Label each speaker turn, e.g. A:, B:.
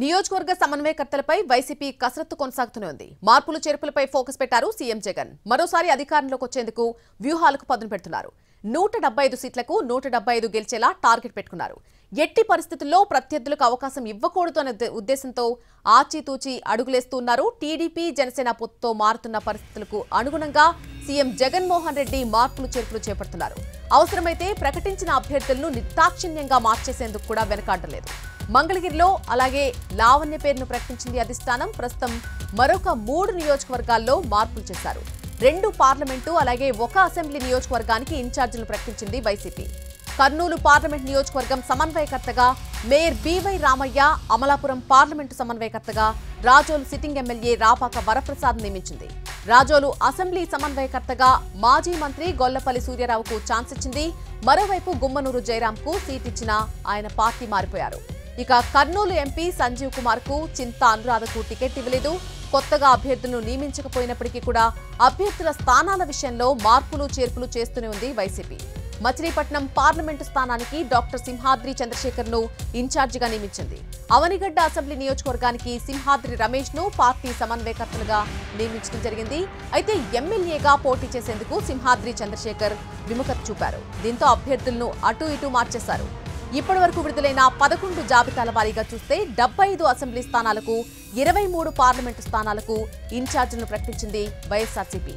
A: నియోజకవర్గ సమన్వయకర్తలపై వైసీపీ కసరత్తు కొనసాగుతూనే ఉంది. మార్పులు చేర్పులపై ఫోకస్ పెట్టారు సీఎం జగన్. మరోసారి అధికారంలోకి వచ్చేందుకు వ్యూహాలకు పదును పెడుతున్నారు. 175 సీట్లకు 175 గెలిచేలా టార్గెట్ పెట్టుకున్నారు. ఎట్టి పరిస్థితుల్లో ప్రత్యర్థులకు అవకాశం ఇవ్వకూడదు అనే ఉద్దేశంతో ఆచితూచి అడుగులేస్తున్నారు. టీడీపీ జనసేన పొత్తుతో మారుతున్న పరిస్థితులకు అనుగుణంగా సీఎం జగన్మోహన్ రెడ్డి మార్పులు చేర్పులు చేపడుతున్నారు. అవసరమైతే ప్రకటించిన అభ్యర్థులను నిర్దాక్షిణ్యంగా మార్చేసేందుకు కూడా వెనకాడలేదు. మంగళగిరిలో అలాగే లావణ్య పేరును ప్రకటించింది అధిష్టానం. ప్రస్తుతం మరొక 3 నియోజకవర్గాల్లో మార్పులు చేశారు. 2 పార్లమెంటు అలాగే 1 అసెంబ్లీ నియోజకవర్గానికి ఇన్ఛార్జీలను ప్రకటించింది వైసీపీ. కర్నూలు పార్లమెంట్ నియోజకవర్గం సమన్వయకర్తగా mayor BY Ramaiah, Amalapuram parliament సమన్వయకర్తగా రాజోలు సిట్టింగ్ ఎమ్మెల్యే రాపాక వరప్రసాద్ నియమించింది. రాజోలు అసెంబ్లీ సమన్వయకర్తగా మాజీ మంత్రి గొల్లపల్లి సూర్యారావుకు ఛాన్స్ ఇచ్చింది. మరోవైపు గుమ్మనూరు జయరాంకు సీట్ ఇచ్చిన ఆయన పార్టీ మారిపోయారు. ఇక కర్నూలు ఎంపీ సంజీవ్ కుమార్ కు చింతా అనురాధకు టికెట్ ఇవ్వలేదు. కొత్తగా అభ్యర్థులను నియమించకపోయినప్పటికీ కూడా అభ్యర్థుల స్థానాల విషయంలో మార్పులు చేర్పులు చేస్తూనే ఉంది వైసీపీ. మచిలీపట్నం పార్లమెంటు స్థానానికి డాక్టర్ సింహాద్రి చంద్రశేఖర్ ను ఇన్ఛార్జిగా నియమించింది. అవనిగడ్డ అసెంబ్లీ నియోజకవర్గానికి సింహాద్రి రమేష్ ను పార్టీ సమన్వయకర్తలుగా నియమించడం జరిగింది. అయితే ఎమ్మెల్యేగా పోటీ చేసేందుకు సింహాద్రి చంద్రశేఖర్ విముఖత చూపారు. దీంతో అభ్యర్థులను అటు ఇటు మార్చేశారు. ఇప్పటివరకు విడుదలైన 11 జాబితాల వారీగా చూస్తే 75 అసెంబ్లీ స్థానాలకు 23 పార్లమెంటు స్థానాలకు ఇన్ఛార్జీలను ప్రకటించింది వైఎస్ఆర్సీపీ.